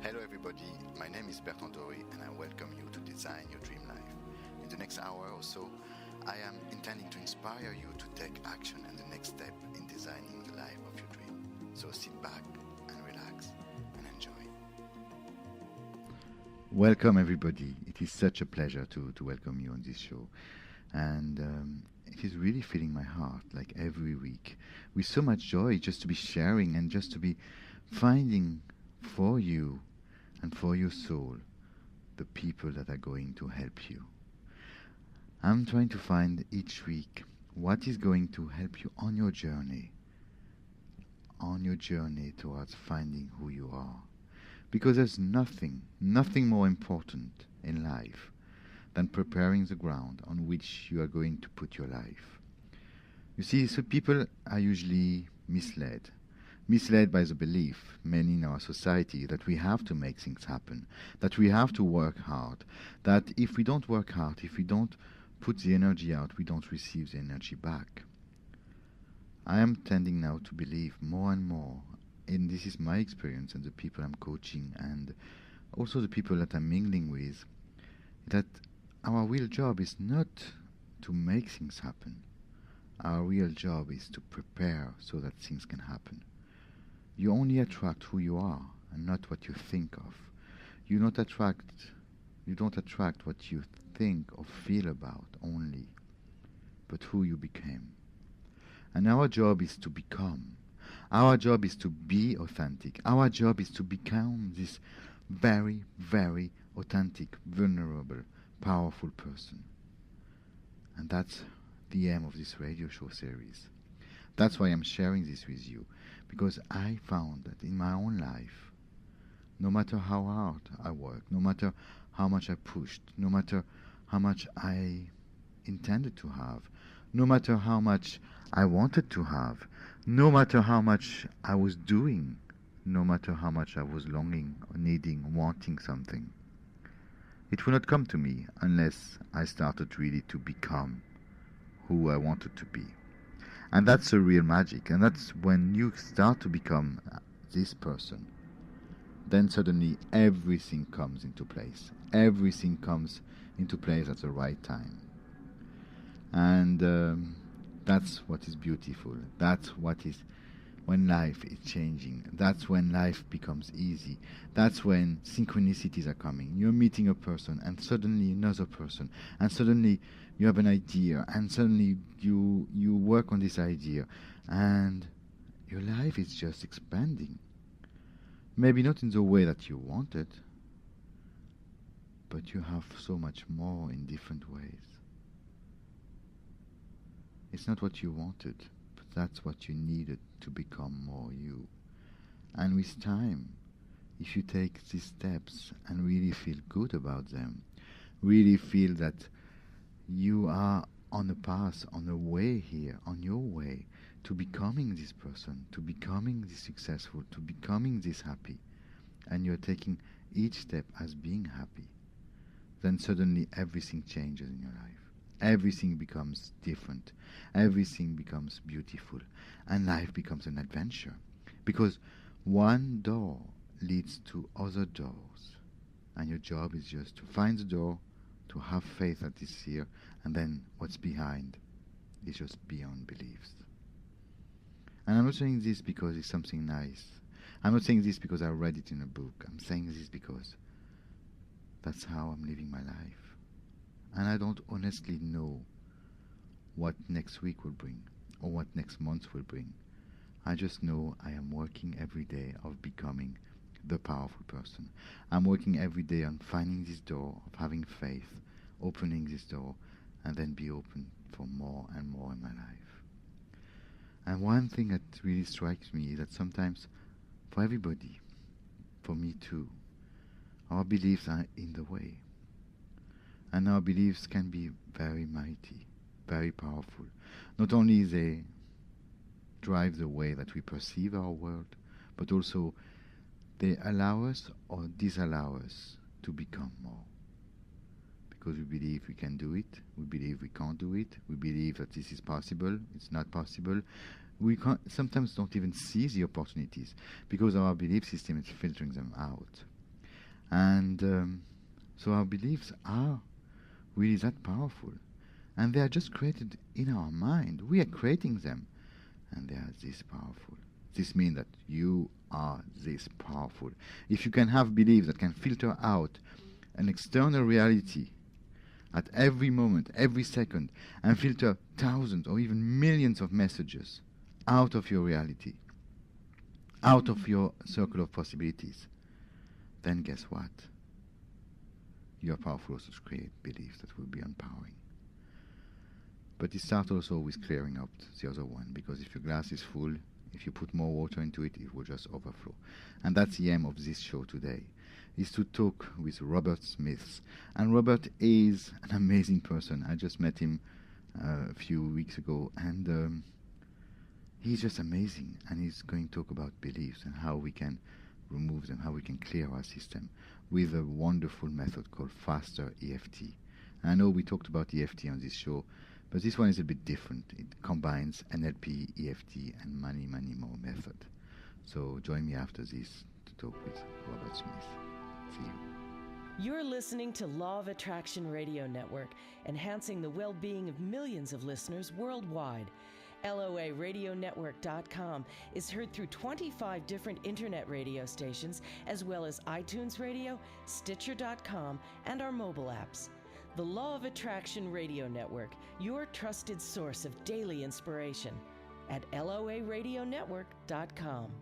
Hello everybody, my name is Bertrand Dory and I welcome you to Design Your Dream Life. In the next hour or so, I am intending to inspire you to take action and the next step in designing the life of your dream. So sit back and relax and enjoy. Welcome everybody. It is such a pleasure to welcome you on this show. And it is really filling my heart like every week with so much joy just to be sharing and just to be finding for you and for your soul the people that are going to help you. I'm trying to find each week what is going to help you on your journey towards finding who you are. Because there's nothing more important in life than preparing the ground on which you are going to put your life. You see, so people are usually misled by the belief, many in our society, that we have to make things happen, that we have to work hard, that if we don't work hard, if we don't put the energy out, we don't receive the energy back. I am tending now to believe more and more, and this is my experience and the people I'm coaching and also the people that I'm mingling with, that our real job is not to make things happen. Our real job is to prepare so that things can happen. You only attract who you are and not what you think of. You don't attract what you think or feel about only, but who you became. And our job is to become. Our job is to be authentic. Our job is to become this very, very authentic, vulnerable, powerful person. And that's the aim of this radio show series. That's why I'm sharing this with you, because I found that in my own life, no matter how hard I worked, no matter how much I pushed, no matter how much I intended to have, no matter how much I wanted to have, no matter how much I was doing, no matter how much I was longing, or needing, wanting something, it would not come to me unless I started really to become who I wanted to be. And that's the real magic. And that's when you start to become this person, then suddenly everything comes into place. Everything comes into place at the right time. And that's what is beautiful. That's what is when life is changing. That's when life becomes easy. That's when synchronicities are coming. You're meeting a person and suddenly another person. And suddenly you have an idea, and suddenly you work on this idea, and your life is just expanding. Maybe not in the way that you wanted, but you have so much more in different ways. It's not what you wanted, but that's what you needed to become more you. And with time, if you take these steps and really feel good about them, really feel that you are on a path, on a way here, on your way to becoming this person, to becoming this successful, to becoming this happy, and you're taking each step as being happy, then suddenly everything changes in your life. Everything becomes different. Everything becomes beautiful. And life becomes an adventure. Because one door leads to other doors. And your job is just to find the door, to have faith that it's here, and then what's behind is just beyond beliefs. And I'm not saying this because it's something nice. I'm not saying this because I read it in a book. I'm saying this because that's how I'm living my life. And I don't honestly know what next week will bring or what next month will bring. I just know I am working every day of becoming the powerful person. I'm working every day on finding this door, of having faith, opening this door, and then be open for more and more in my life. And one thing that really strikes me is that sometimes, for everybody, for me too, our beliefs are in the way. And our beliefs can be very mighty, very powerful. Not only they drive the way that we perceive our world, but also they allow us or disallow us to become more. Because we believe we can do it, we believe we can't do it, we believe that this is possible, it's not possible. We sometimes don't even see the opportunities because our belief system is filtering them out. And so our beliefs are really that powerful. And they are just created in our mind. We are creating them. And they are this powerful. This means that you are this powerful. If you can have beliefs that can filter out an external reality at every moment, every second, and filter thousands or even millions of messages out of your reality, out of your circle of possibilities, then guess what? You are powerful also to create beliefs that will be empowering. But it starts also with clearing up the other one, because if your glass is full, if you put more water into it, it will just overflow. And that's the aim of this show today, is to talk with Robert Smith. And Robert is an amazing person. I just met him a few weeks ago, and he's just amazing. And he's going to talk about beliefs and how we can remove them, how we can clear our system with a wonderful method called FasterEFT. And I know we talked about EFT on this show, but this one is a bit different. It combines NLP, EFT, and many, many more method. So join me after this to talk with Robert Smith. See you. You're listening to Law of Attraction Radio Network, enhancing the well-being of millions of listeners worldwide. LOARadionetwork.com is heard through 25 different internet radio stations, as well as iTunes Radio, Stitcher.com, and our mobile apps. The Law of Attraction Radio Network, your trusted source of daily inspiration at LOARadionetwork.com.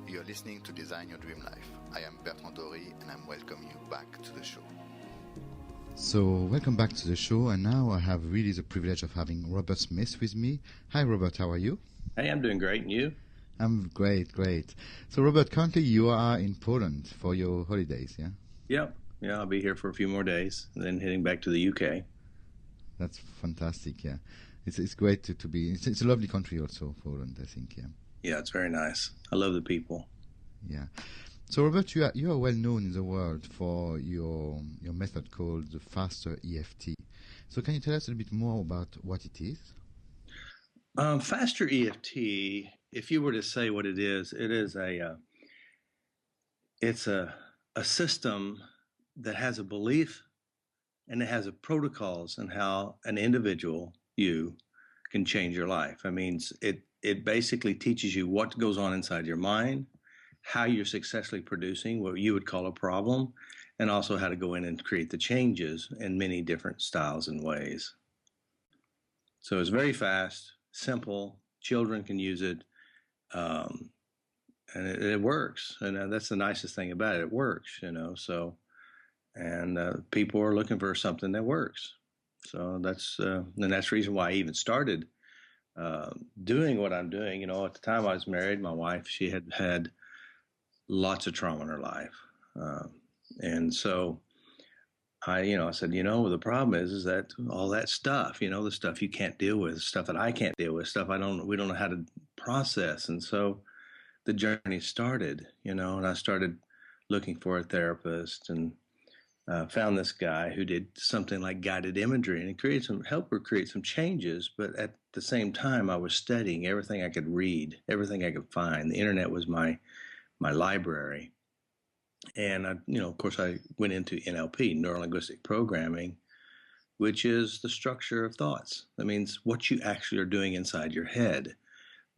You're listening to Design Your Dream Life. I am Bertrand Dory, and I'm welcoming you back to the show. So, welcome back to the show, and now I have really the privilege of having Robert Smith with me. Hi, Robert, how are you? Hey, I'm doing great, and you? I'm great. So, Robert, currently you are in Poland for your holidays, yeah? Yep. Yeah, I'll be here for a few more days, and then heading back to the UK. That's fantastic, yeah. It's great to be. It's a lovely country also, Poland, I think, yeah. Yeah, it's very nice. I love the people. Yeah. So, Robert, you are well known in the world for your method called the FasterEFT. So, can you tell us a little bit more about what it is? FasterEFT, if you were to say what it is it's a system that has a belief and it has a protocols and how an individual, you, can change your life. I mean, it basically teaches you what goes on inside your mind, how you're successfully producing what you would call a problem, and also how to go in and create the changes in many different styles and ways. So it's very fast, simple. Children can use it, and it works. And that's the nicest thing about it. It works, So, and people are looking for something that works. So that's the reason why I even started doing what I'm doing. At the time I was married, my wife, she had lots of trauma in her life, and so I said, the problem is that all that stuff, the stuff you can't deal with, stuff that I can't deal with, stuff we don't know how to process. And so the journey started, and I started looking for a therapist, and found this guy who did something like guided imagery, and he helped her create some changes. But at the same time, I was studying everything I could read, everything I could find. The internet was my library. And of course, I went into NLP, neuro-linguistic programming, which is the structure of thoughts. That means what you actually are doing inside your head,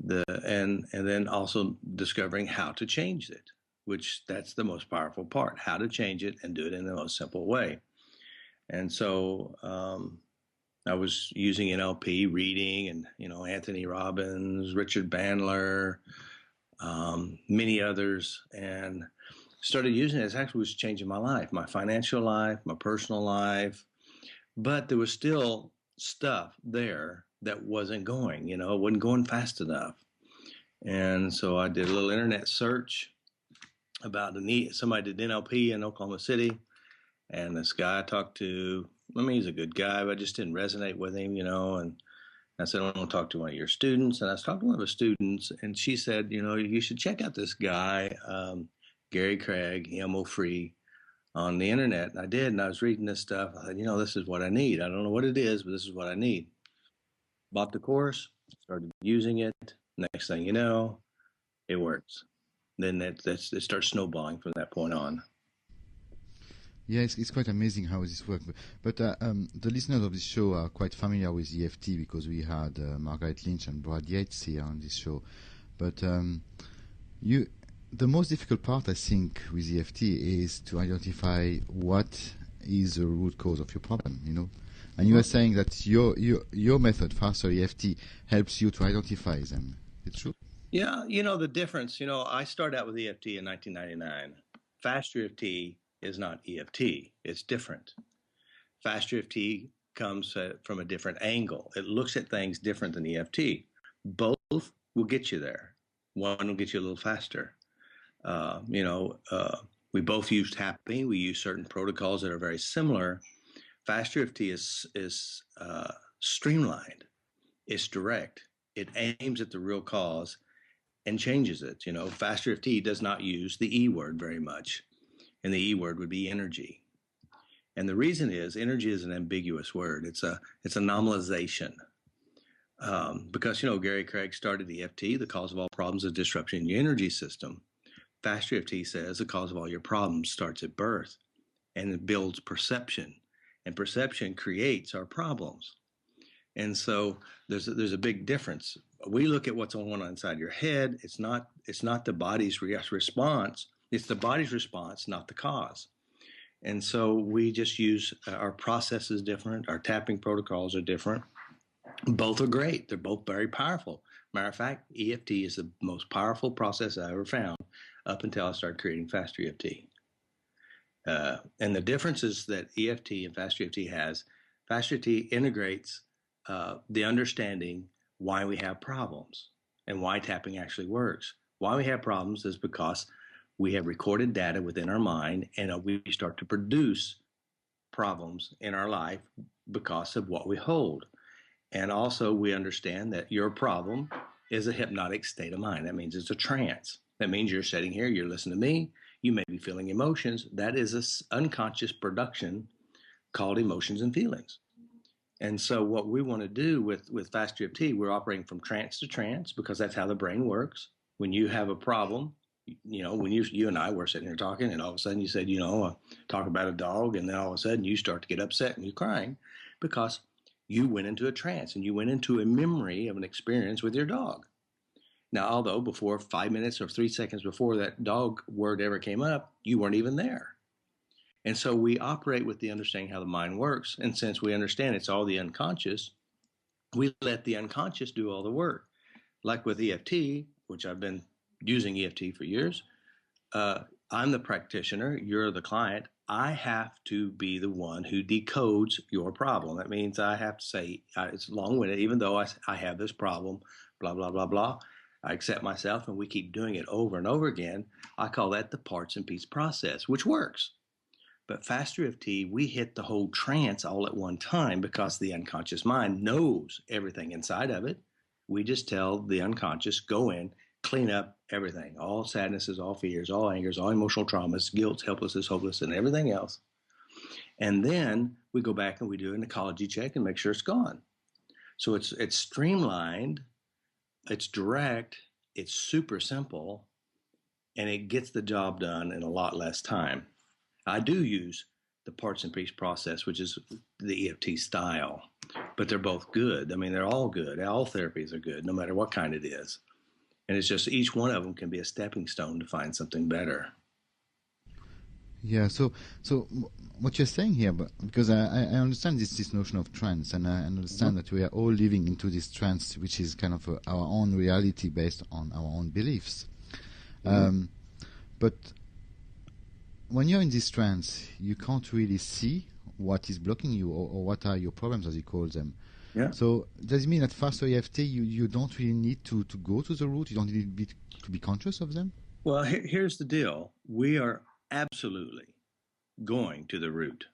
and then also discovering how to change it, which that's the most powerful part, how to change it and do it in the most simple way. And so I was using NLP, reading, and Anthony Robbins, Richard Bandler, many others, and started using it. It actually was changing my life, my financial life, my personal life. But there was still stuff there that wasn't going, it wasn't going fast enough. And so I did a little internet search about somebody did NLP in Oklahoma City. And this guy I talked to, he's a good guy, but I just didn't resonate with him, and I said, I want to talk to one of your students. And I was talking to one of the students, and she said, you should check out this guy, Gary Craig, EMO Free, on the internet. And I did, and I was reading this stuff. I said, this is what I need. I don't know what it is, but this is what I need. Bought the course, started using it. Next thing you know, it works. Then it starts snowballing from that point on. Yeah, it's quite amazing how this works. But the listeners of this show are quite familiar with EFT because we had Margaret Lynch and Brad Yates here on this show. But the most difficult part, I think, with EFT is to identify what is the root cause of your problem, you know. And you are saying that your method, FasterEFT, helps you to identify them. It's true? Yeah, the difference, I started out with EFT in 1999. FasterEFT is not EFT. It's different. FasterEFT comes from a different angle. It looks at things different than EFT. Both will get you there. One will get you a little faster. We both use tapping. We use certain protocols that are very similar. FasterEFT is streamlined. It's direct. It aims at the real cause and changes it. FasterEFT does not use the E word very much. And the E word would be energy. And the reason is energy is an ambiguous word. It's a nominalization. Because, Gary Craig started EFT, the cause of all problems is disruption in your energy system. FasterEFT says the cause of all your problems starts at birth, and it builds perception. And perception creates our problems. And so there's a big difference. We look at what's on inside your head. It's not the body's response. It's the body's response, not the cause. And so we just use our process is different. Our tapping protocols are different. Both are great. They're both very powerful. Matter of fact, EFT is the most powerful process I ever found up until I started creating FasterEFT. And the differences that EFT and FasterEFT has, FasterEFT integrates the understanding why we have problems and why tapping actually works. Why we have problems is because we have recorded data within our mind, and we start to produce problems in our life because of what we hold. And also we understand that your problem is a hypnotic state of mind. That means it's a trance. That means you're sitting here, you're listening to me, you may be feeling emotions. That is an unconscious production called emotions and feelings. And so what we want to do with FasterEFT, we're operating from trance to trance because that's how the brain works. When you have a problem, when you and I were sitting here talking, and all of a sudden you said, talk about a dog, and then all of a sudden you start to get upset and you're crying because you went into a trance and you went into a memory of an experience with your dog. Now, although before 5 minutes or 3 seconds before that dog word ever came up, you weren't even there. And so we operate with the understanding how the mind works. And since we understand it's all the unconscious, we let the unconscious do all the work. Like with EFT, which I've been using EFT for years, I'm the practitioner, you're the client. I have to be the one who decodes your problem. That means I have to say, it's long-winded, even though I have this problem, blah, blah, blah, blah. I accept myself, and we keep doing it over and over again. I call that the parts and piece process, which works. But FasterEFT, we hit the whole trance all at one time because the unconscious mind knows everything inside of it. We just tell the unconscious, go in, clean up everything, all sadnesses, all fears, all angers, all emotional traumas, guilt, helplessness, hopelessness, and everything else. And then we go back and we do an ecology check and make sure it's gone. So it's streamlined, it's direct, it's super simple, and it gets the job done in a lot less time. I do use the parts and piece process, which is the EFT style, but they're both good. I mean, they're all good. All therapies are good, no matter what kind it is. And it's just each one of them can be a stepping stone to find something better. Yeah, so what you're saying here, because I understand this notion of trance, and I understand that we are all living into this trance, which is kind of our own reality based on our own beliefs. But when you're in this trance, you can't really see what is blocking you or what are your problems, as you call them. Yeah. So does it mean that FasterEFT, you don't really need to go to the root? You don't need to be conscious of them? Well, here's the deal. We are absolutely going to the root.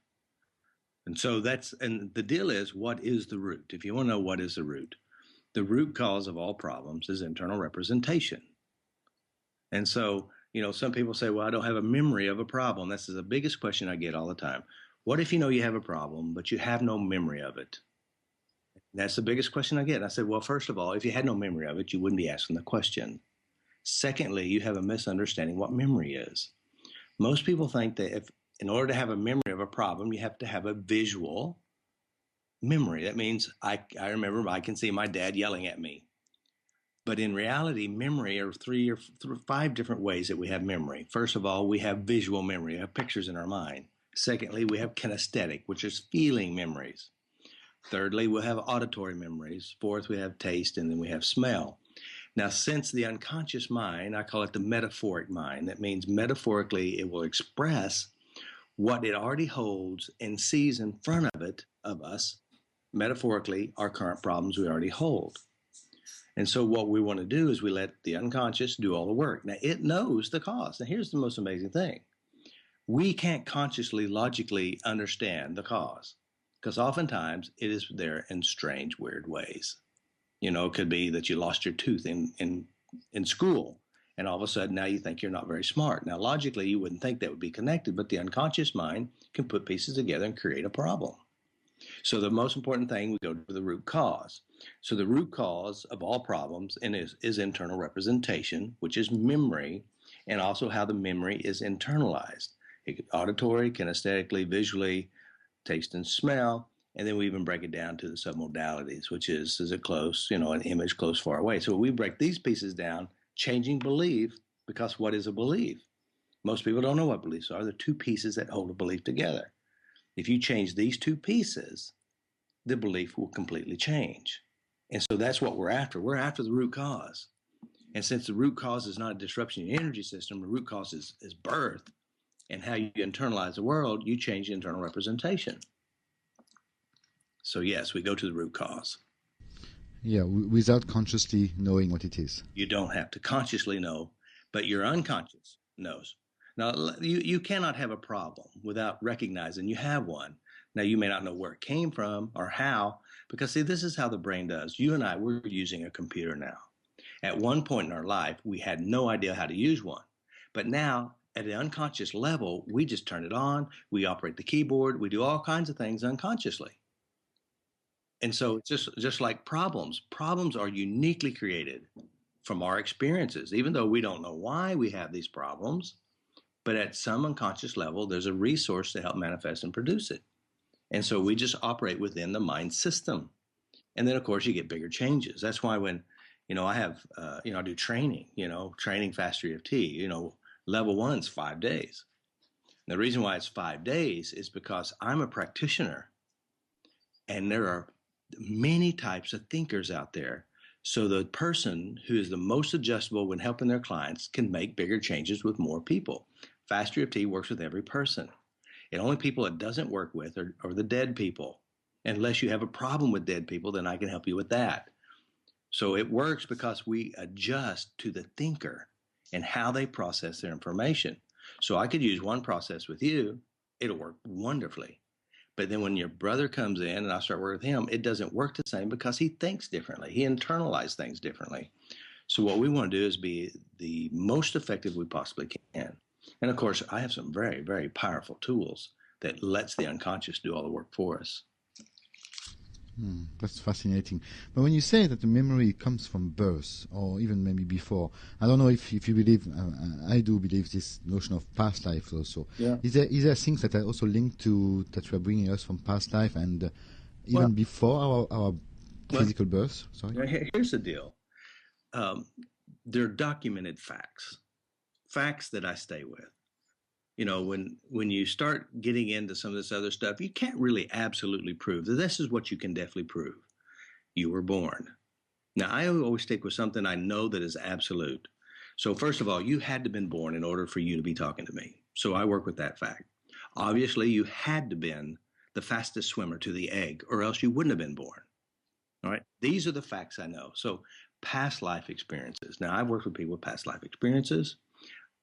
And so and the deal is, what is the root? If you want to know what is the root cause of all problems is internal representation. And so, some people say, well, I don't have a memory of a problem. This is the biggest question I get all the time. What if you know you have a problem, but you have no memory of it? That's the biggest question I get. I said, well, first of all, if you had no memory of it, you wouldn't be asking the question. Secondly, you have a misunderstanding what memory is. Most people think that if, in order to have a memory of a problem, you have to have a visual memory. That means I remember I can see my dad yelling at me. But in reality, memory are three or five different ways that we have memory. First of all, we have visual memory, we have pictures in our mind. Secondly, we have kinesthetic, which is feeling memories. Thirdly, we'll have auditory memories. Fourth, we have taste, and then we have smell. Now, since the unconscious mind, I call it the metaphoric mind. That means metaphorically it will express what it already holds and sees in front of it, of us, metaphorically, our current problems we already hold. And so what we want to do is we let the unconscious do all the work. Now, it knows the cause. Now, here's the most amazing thing. We can't consciously, logically understand the cause because oftentimes it is there in strange, weird ways. You know, it could be that you lost your tooth in school, and all of a sudden now you think you're not very smart. Now, logically, you wouldn't think that would be connected, but the unconscious mind can put pieces together and create a problem. So the most important thing, we go to the root cause. So the root cause of all problems is internal representation, which is memory, and also how the memory is internalized. Auditory, kinesthetically, visually, taste and smell, and then we even break it down to the submodalities, which is it close, you know, an image close, far away. So we break these pieces down, changing belief, because what is a belief? Most people don't know what beliefs are. They're two pieces that hold a belief together. If you change these two pieces, the belief will completely change. And so that's what we're after. We're after the root cause. And since the root cause is not a disruption in your energy system, the root cause is birth and how you internalize the world, you change the internal representation. So yes, we go to the root cause. Yeah, without consciously knowing what it is. You don't have to consciously know, but your unconscious knows. Now, you cannot have a problem without recognizing you have one. Now, you may not know where it came from or how, because see, this is how the brain does. You and I, we're using a computer now. At one point in our life, we had no idea how to use one. But now, at an unconscious level, we just turn it on, we operate the keyboard, we do all kinds of things unconsciously. And so it's just like problems. Problems are uniquely created from our experiences, even though we don't know why we have these problems. But at some unconscious level, there's a resource to help manifest and produce it. And so we just operate within the mind system. And then, of course, you get bigger changes. That's why when, you know, I have, I do training, training FasterEFT, level 1's 5 days. And the reason why it's 5 days is because I'm a practitioner. And there are many types of thinkers out there. So the person who is the most adjustable when helping their clients can make bigger changes with more people. FasterEFT works with every person. And only people it doesn't work with are the dead people. Unless you have a problem with dead people, then I can help you with that. So it works because we adjust to the thinker and how they process their information. So I could use one process with you. It'll work wonderfly. But then when your brother comes in and I start working with him, it doesn't work the same because he thinks differently. He internalizes things differently. So what we want to do is be the most effective we possibly can. And of course, I have some very, very powerful tools that lets the unconscious do all the work for us. That's fascinating. But when you say that the memory comes from birth, or even maybe before, I don't know if you believe, I do believe this notion of past life also. Yeah. Is there things that are also linked to, that you are bringing us from past life and even before our physical birth? Sorry. Here's the deal. They're documented facts that I stay with. When you start getting into some of this other stuff, you can't really absolutely prove that. This is what you can definitely prove. You were born. Now, I always stick with something I know that is absolute. So first of all, you had to have been born in order for you to be talking to me. So I work with that fact. Obviously, you had to have been the fastest swimmer to the egg, or else you wouldn't have been born. All right. These are the facts I know. So past life experiences. Now, I've worked with people with past life experiences.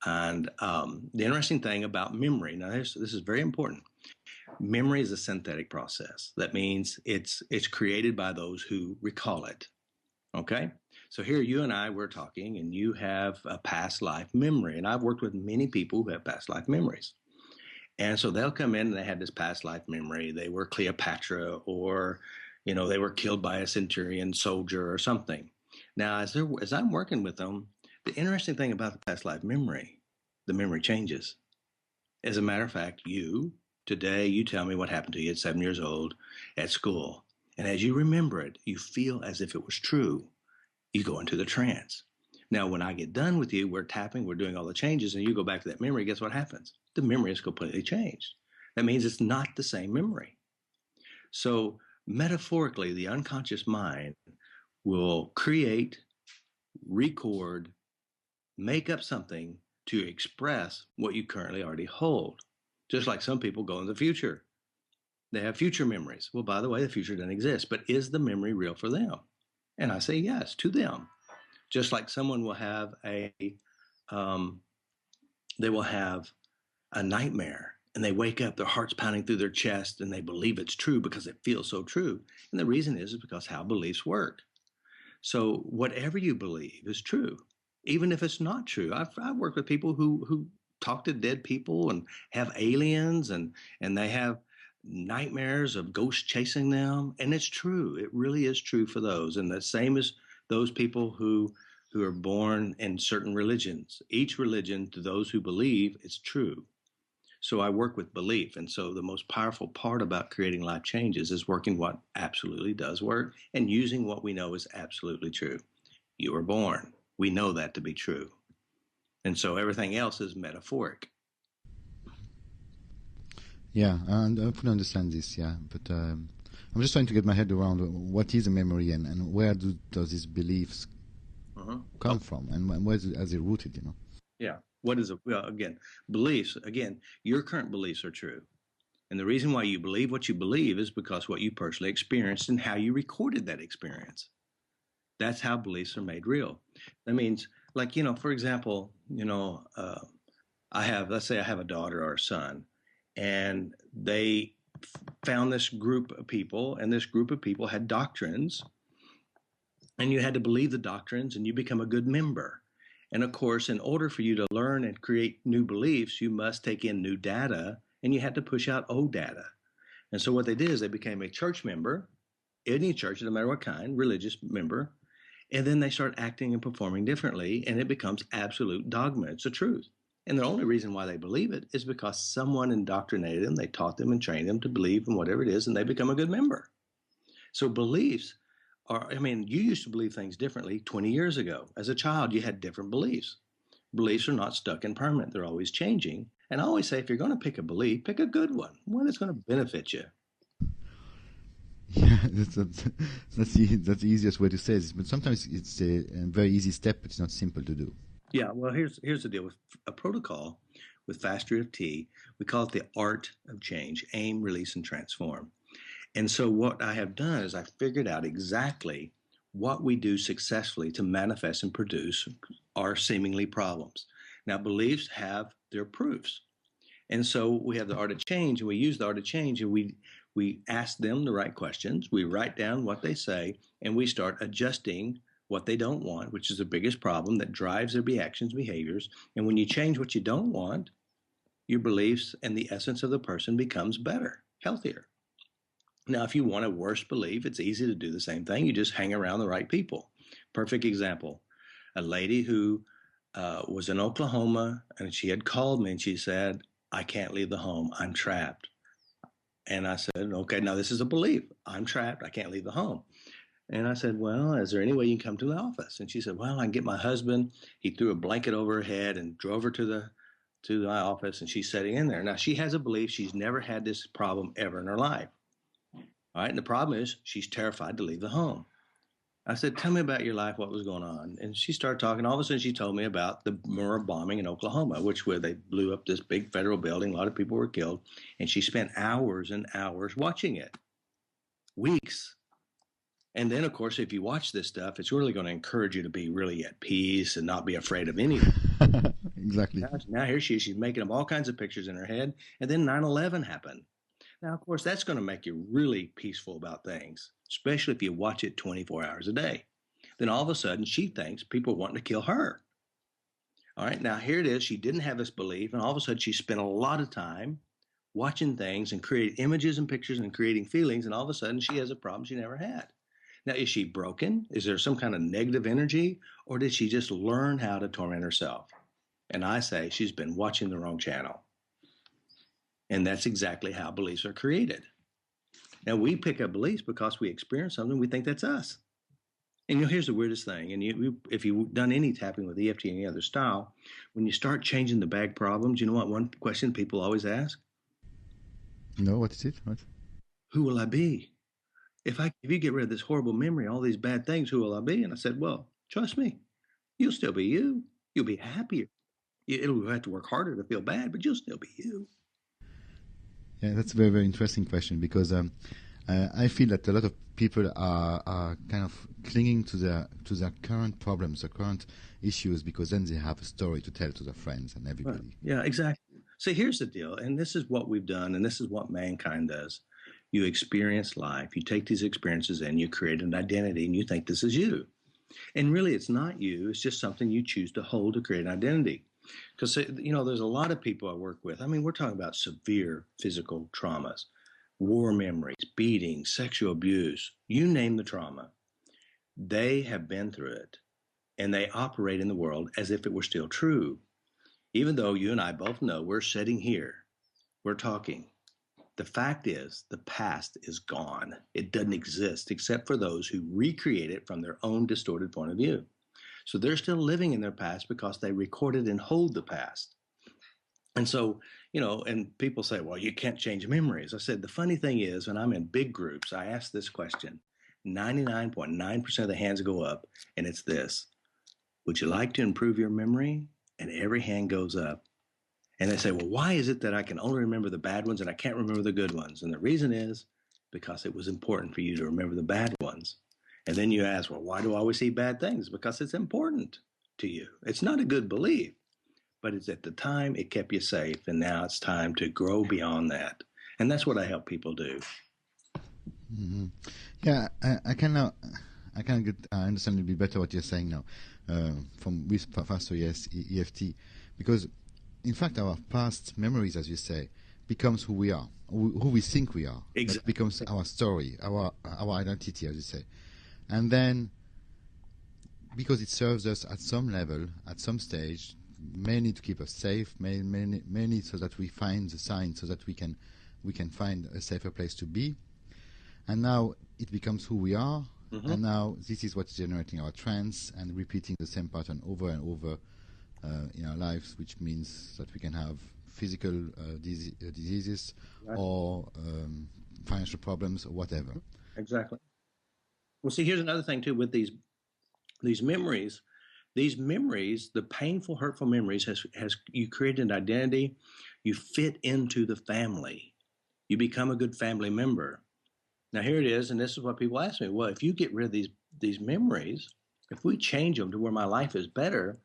And the interesting thing about memory, now this is very important. Memory is a synthetic process. That means it's created by those who recall it. Okay? So here you and I, we're talking, and you have a past life memory. And I've worked with many people who have past life memories. And so they'll come in and they had this past life memory. They were Cleopatra, or, they were killed by a centurion soldier or something. Now, as I'm working with them, The interesting thing about the past life memory, the memory changes. As a matter of fact, today, you tell me what happened to you at 7 years old at school. And as you remember it, you feel as if it was true. You go into the trance. Now, when I get done with you, we're tapping, we're doing all the changes, and you go back to that memory, guess what happens? The memory is completely changed. That means it's not the same memory. So metaphorically, the unconscious mind will create, record, make up something to express what you currently already hold. Just like some people go in the future. They have future memories. Well, by the way, the future doesn't exist, but is the memory real for them? And I say yes, to them. Just like someone will have they will have a nightmare and they wake up, their heart's pounding through their chest and they believe it's true because it feels so true. And the reason is because how beliefs work. So whatever you believe is true, even if it's not true. I've worked with people who talk to dead people and have aliens and they have nightmares of ghosts chasing them. And it's true. It really is true for those. And the same as those people who are born in certain religions. Each religion, to those who believe, it's true. So I work with belief. And so the most powerful part about creating life changes is working what absolutely does work and using what we know is absolutely true. You were born. We know that to be true. And so everything else is metaphoric. Yeah, and I fully understand this, yeah. But I'm just trying to get my head around what is a memory and where does these beliefs come from and where is it rooted, you know? Yeah. Again, beliefs, your current beliefs are true. And the reason why you believe what you believe is because what you personally experienced and how you recorded that experience. That's how beliefs are made real. That means, like, for example, let's say I have a daughter or a son, and they found this group of people, and this group of people had doctrines, and you had to believe the doctrines, and you become a good member. And of course, in order for you to learn and create new beliefs, you must take in new data, and you had to push out old data. And so what they did is they became a church member, any church, no matter what kind, religious member, and then they start acting and performing differently, and it becomes absolute dogma. It's the truth. And the only reason why they believe it is because someone indoctrinated them, they taught them and trained them to believe in whatever it is, and they become a good member. So beliefs you used to believe things differently 20 years ago. As a child, you had different beliefs. Beliefs are not stuck and permanent. They're always changing. And I always say, if you're going to pick a belief, pick a good one that's going to benefit you. Yeah, that's the easiest way to say this. But sometimes it's a very easy step, but it's not simple to do. Yeah, well, here's the deal with a protocol with FasterEFT. We call it the art of change: aim, release, and transform. And so what I have done is I figured out exactly what we do successfully to manifest and produce our seemingly problems. Now, beliefs have their proofs. And so we have the art of change, and we use the art of change, and we ask them the right questions. We write down what they say, and we start adjusting what they don't want, which is the biggest problem that drives their reactions, behaviors. And when you change what you don't want, your beliefs and the essence of the person becomes better, healthier. Now, if you want a worse belief, it's easy to do the same thing. You just hang around the right people. Perfect example, a lady who was in Oklahoma, and she had called me and she said, I can't leave the home. I'm trapped. And I said, okay, now this is a belief. I'm trapped. I can't leave the home. And I said, well, is there any way you can come to the office? And she said, well, I can get my husband. He threw a blanket over her head and drove her to my office, and she's sitting in there. Now, she has a belief she's never had this problem ever in her life. All right. And the problem is she's terrified to leave the home. I said, tell me about your life. What was going on? And she started talking. All of a sudden, she told me about the Murrah bombing in Oklahoma, where they blew up this big federal building. A lot of people were killed. And she spent hours and hours watching it, weeks. And then, of course, if you watch this stuff, it's really going to encourage you to be really at peace and not be afraid of anything. Exactly. Now here she is. She's making up all kinds of pictures in her head. And then 9/11 happened. Now, of course, that's going to make you really peaceful about things, especially if you watch it 24 hours a day. Then all of a sudden, she thinks people want to kill her. All right, now here it is. She didn't have this belief, and all of a sudden, she spent a lot of time watching things and creating images and pictures and creating feelings, and all of a sudden, she has a problem she never had. Now, is she broken? Is there some kind of negative energy? Or did she just learn how to torment herself? And I say she's been watching the wrong channel. And that's exactly how beliefs are created. Now, we pick up beliefs because we experience something, we think that's us. And here's the weirdest thing. And if you've done any tapping with EFT or any other style, when you start changing the bag problems, you know what one question people always ask? No, what is it? What? Who will I be? If you get rid of this horrible memory, all these bad things, who will I be? And I said, well, trust me, you'll still be you. You'll be happier. You'll have to work harder to feel bad, but you'll still be you. Yeah, that's a very, very interesting question, because I feel that a lot of people are kind of clinging to their current problems, their current issues, because then they have a story to tell to their friends and everybody. Right. Yeah, exactly. See, here's the deal, and this is what we've done, and this is what mankind does. You experience life. You take these experiences and you create an identity, and you think this is you. And really, it's not you. It's just something you choose to hold to create an identity. Because, there's a lot of people I work with. I mean, we're talking about severe physical traumas, war memories, beatings, sexual abuse, you name the trauma. They have been through it, and they operate in the world as if it were still true. Even though you and I both know we're sitting here, we're talking. The fact is, the past is gone. It doesn't exist except for those who recreate it from their own distorted point of view. So they're still living in their past because they recorded and hold the past. And so, and people say, well, you can't change memories. I said, the funny thing is, when I'm in big groups, I ask this question. 99.9% of the hands go up, and it's this. Would you like to improve your memory? And every hand goes up. And they say, well, why is it that I can only remember the bad ones and I can't remember the good ones? And the reason is because it was important for you to remember the bad ones. And then you ask, well, why do I always see bad things? Because it's important to you. It's not a good belief, but it's at the time it kept you safe. And now it's time to grow beyond that. And that's what I help people do. Mm-hmm. Yeah, I can understand a bit better what you're saying now with FasterEFT, because in fact our past memories, as you say, becomes who we are, who we think we are. Exactly. That becomes our story, our identity, as you say. And then, because it serves us at some level, at some stage, mainly to keep us safe, mainly so that we find the signs, so that we can find a safer place to be. And now it becomes who we are, mm-hmm. And now this is what's generating our trends and repeating the same pattern over and over in our lives, which means that we can have physical diseases, right, or financial problems or whatever. Exactly. Well, see, here's another thing too with these memories. These memories, the painful, hurtful memories, has you create an identity. You fit into the family. You become a good family member. Now here it is, and this is what people ask me. Well, if you get rid of these memories, if we change them to where my life is better,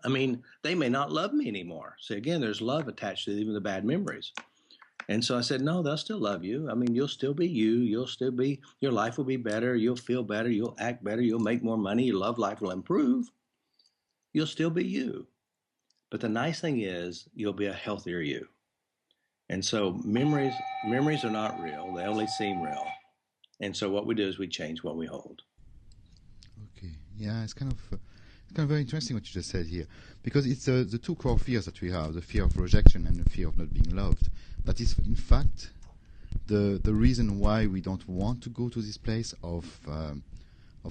I mean, they may not love me anymore. So again, there's love attached to even the bad memories. And so I said, no, they'll still love you. I mean, you'll still be you. Your life will be better. You'll feel better. You'll act better. You'll make more money. Your love life will improve. You'll still be you. But the nice thing is you'll be a healthier you. And so memories are not real. They only seem real. And so what we do is we change what we hold. Okay. Yeah, it's kind of very interesting what you just said here, because it's the two core fears that we have, the fear of rejection and the fear of not being loved. That is, in fact, the reason why we don't want to go to this place of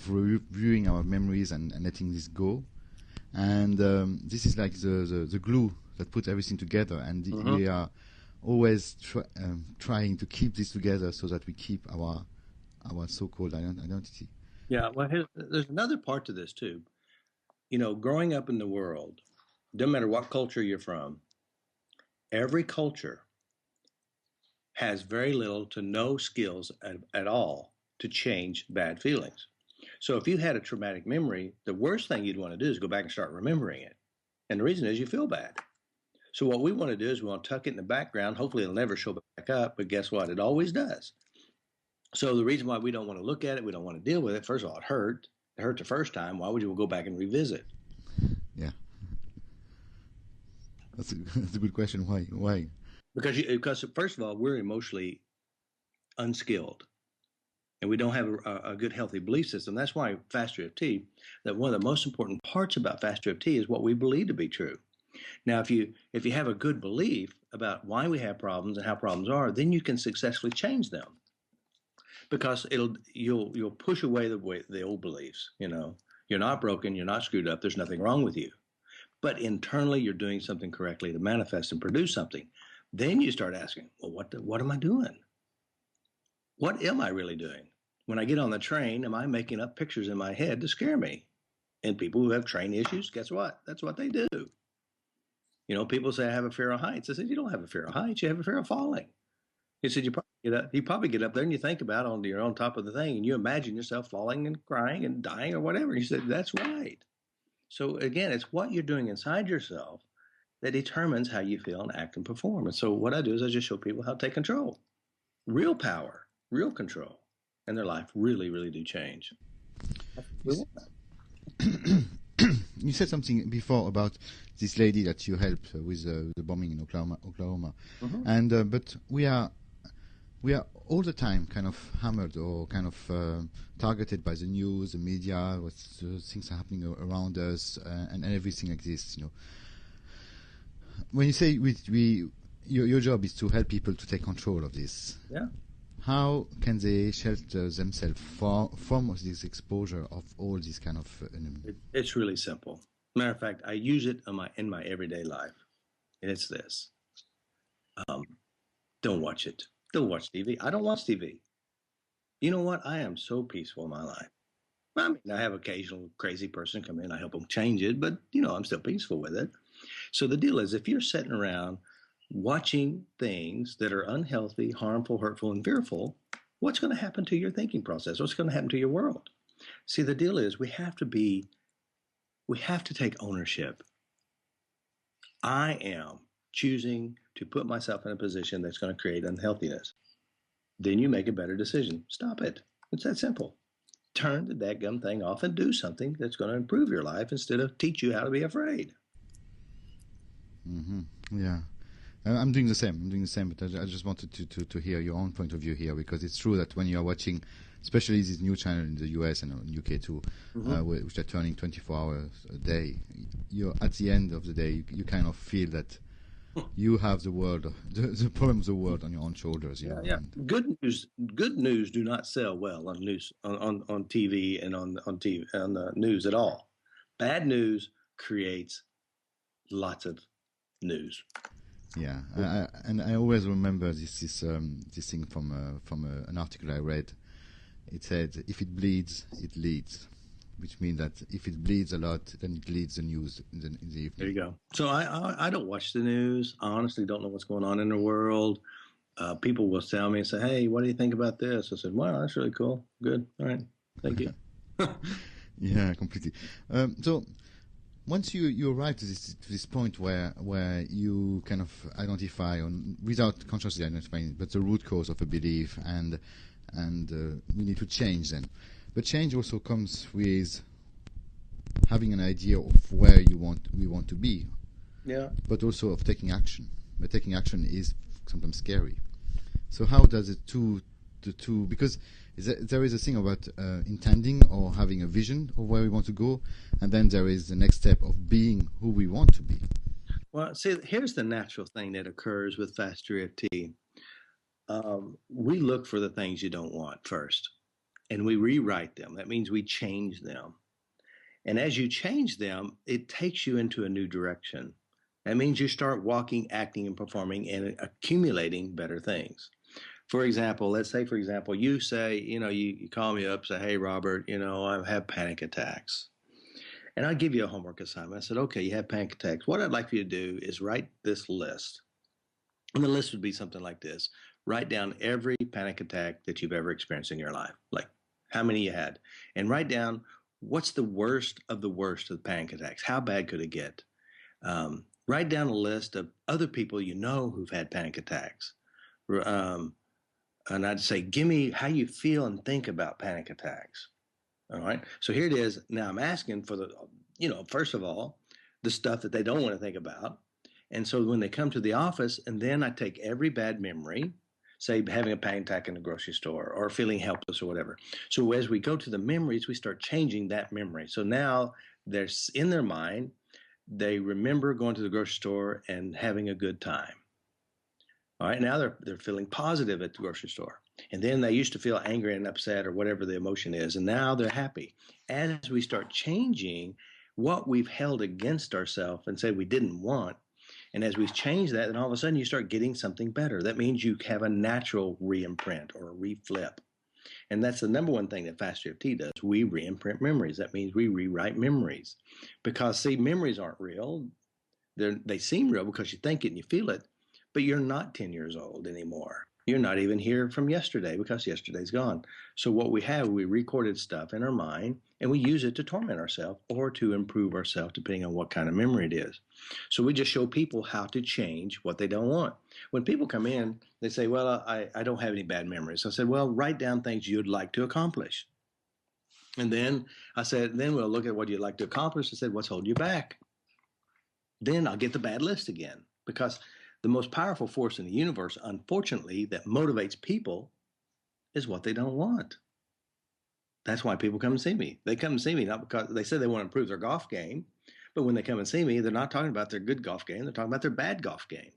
reviewing our memories and letting this go. And this is like the glue that puts everything together, and mm-hmm. we are always trying to keep this together so that we keep our so-called identity. Yeah, well, there's another part to this too. Growing up in the world, no matter what culture you're from, every culture has very little to no skills at all to change bad feelings. So if you had a traumatic memory, the worst thing you'd want to do is go back and start remembering it. And the reason is you feel bad. So what we want to do is we want to tuck it in the background. Hopefully it'll never show back up, but guess what? It always does. So the reason why we don't want to look at it, we don't want to deal with it, first of all, it hurt. It hurt the first time. Why would you go back and revisit? Yeah. That's a good question. Why? Because first of all, we're emotionally unskilled. and we don't have a good, healthy belief system. That's why FasterEFT, that one of the most important parts about FasterEFT is what we believe to be true. Now, if you have a good belief about why we have problems and how problems are, then you can successfully change them, because you'll push away the old beliefs. You know, you're not broken, you're not screwed up, there's nothing wrong with you. But internally, you're doing something correctly to manifest and produce something. Then you start asking, well, what am I doing? What am I really doing? When I get on the train, am I making up pictures in my head to scare me? And people who have train issues, guess what? That's what they do. You know, people say I have a fear of heights. I said, you don't have a fear of heights. You have a fear of falling. He said, you probably get up there and you think about you're on top of the thing and you imagine yourself falling and crying and dying or whatever. He said, that's right. So again, it's what you're doing inside yourself that determines how you feel and act and perform. And so what I do is I just show people how to take control, real power, real control, and their life really, really do change. You said something before about this lady that you helped with the bombing in Oklahoma. Mm-hmm. And but we are all the time kind of hammered or kind of targeted by the news, the media, what things are happening around us, and everything like this. You know, when you say your job is to help people to take control of this. Yeah. How can they shelter themselves from this exposure of all these kind of? It's really simple. Matter of fact, I use it in my everyday life, and it's this: don't watch it. Don't watch TV. I don't watch TV. You know what? I am so peaceful in my life. I mean, I have occasional crazy person come in. I help them change it, but you know, I'm still peaceful with it. So the deal is, if you're sitting around watching things that are unhealthy, harmful, hurtful, and fearful, what's going to happen to your thinking process? What's going to happen to your world? See, the deal is we have to take ownership. I am choosing to put myself in a position that's going to create unhealthiness. Then you make a better decision. Stop it. It's that simple. Turn the dadgum thing off and do something that's going to improve your life instead of teach you how to be afraid. Mm-hmm. Yeah. I'm doing the same, but I just wanted to hear your own point of view here, because it's true that when you are watching, especially this new channel in the US and in UK too, Mm-hmm. which are turning 24 hours a day, you're at the end of the day, you kind of feel that you have the world, the problem of the world on your own shoulders. You know? Yeah. Good news do not sell well on news on TV and on TV on the news at all. Bad news creates lots of news. Yeah, and I always remember this thing from an article I read. It said, if it bleeds, it leads, which means that if it bleeds a lot, then it leads the news in the evening. There you go. So I don't watch the news. I honestly don't know what's going on in the world. People will tell me and say, hey, what do you think about this? I said, wow, that's really cool. Good. All right. Thank you. Yeah, completely. So once you arrive to this point where you kind of identify, without consciously identifying, but the root cause of a belief, and we need to change then. But change also comes with having an idea of where we want to be. Yeah. But also of taking action. But taking action is sometimes scary. So how does the two, because there is a thing about intending or having a vision of where we want to go, and then there is the next step of being who we want to be. Well, see, here's the natural thing that occurs with FasterEFT. We look for the things you don't want first, and we rewrite them. That means we change them. And as you change them, it takes you into a new direction. That means you start walking, acting, and performing and accumulating better things. For example, let's say, you say, you call me up, say, hey, Robert, I have panic attacks. And I give you a homework assignment. I said, okay, you have panic attacks. What I'd like for you to do is write this list. And the list would be something like this. Write down every panic attack that you've ever experienced in your life, like how many you had. And write down what's the worst of the panic attacks. How bad could it get? Write down a list of other people who've had panic attacks. And I'd say, give me how you feel and think about panic attacks. All right. So here it is. Now I'm asking for first of all, the stuff that they don't want to think about. And so when they come to the office, and then I take every bad memory say having a panic attack in the grocery store or feeling helpless or whatever. So as we go to the memories, we start changing that memory. So now there's in their mind, they remember going to the grocery store and having a good time. All right, now they're feeling positive at the grocery store. And then they used to feel angry and upset or whatever the emotion is, and now they're happy. As we start changing what we've held against ourselves and say we didn't want, and as we change that, then all of a sudden you start getting something better. That means you have a natural re-imprint or a re-flip. And that's the number one thing that FasterEFT does. We re-imprint memories. That means we rewrite memories. Because, see, memories aren't real. They seem real because you think it and you feel it, but you're not 10 years old anymore. You're not even here from yesterday because yesterday's gone. So what we have, we recorded stuff in our mind and we use it to torment ourselves or to improve ourselves depending on what kind of memory it is. So we just show people how to change what they don't want. When people come in, they say, well, I don't have any bad memories. I said, well, write down things you'd like to accomplish. And then I said, then we'll look at what you'd like to accomplish. I said, what's holding you back? Then I'll get the bad list again, because the most powerful force in the universe, unfortunately, that motivates people is what they don't want. That's why people come and see me. They come and see me not because they say they want to improve their golf game, but when they come and see me, they're not talking about their good golf game. They're talking about their bad golf game.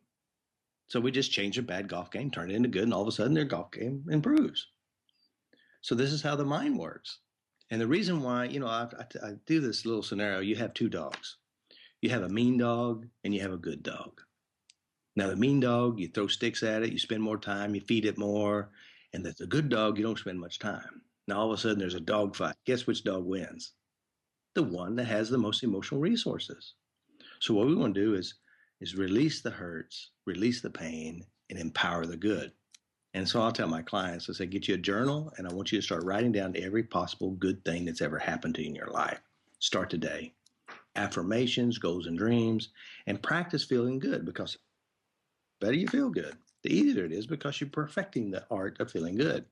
So we just change their bad golf game, turn it into good, and all of a sudden their golf game improves. So this is how the mind works. And the reason why, I do this little scenario. You have two dogs. You have a mean dog and you have a good dog. Now, the mean dog, you throw sticks at it, you spend more time, you feed it more. And the good dog, you don't spend much time. Now, all of a sudden, there's a dog fight. Guess which dog wins? The one that has the most emotional resources. So what we want to do is release the hurts, release the pain, and empower the good. And so I'll tell my clients, I say, get you a journal, and I want you to start writing down every possible good thing that's ever happened to you in your life. Start today. Affirmations, goals, and dreams, and practice feeling good, because the better you feel good, the easier it is, because you're perfecting the art of feeling good.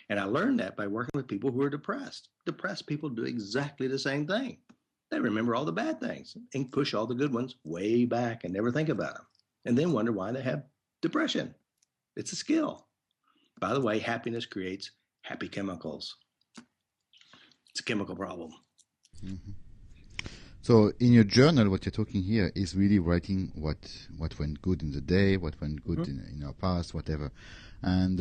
And I learned that by working with people who are depressed. Depressed people do exactly the same thing. They remember all the bad things and push all the good ones way back and never think about them, and then wonder why they have depression. It's a skill. By the way, happiness creates happy chemicals. It's a chemical problem. Mm-hmm. So in your journal, what you're talking here is really writing what went good in the day, what went good in our past, whatever. And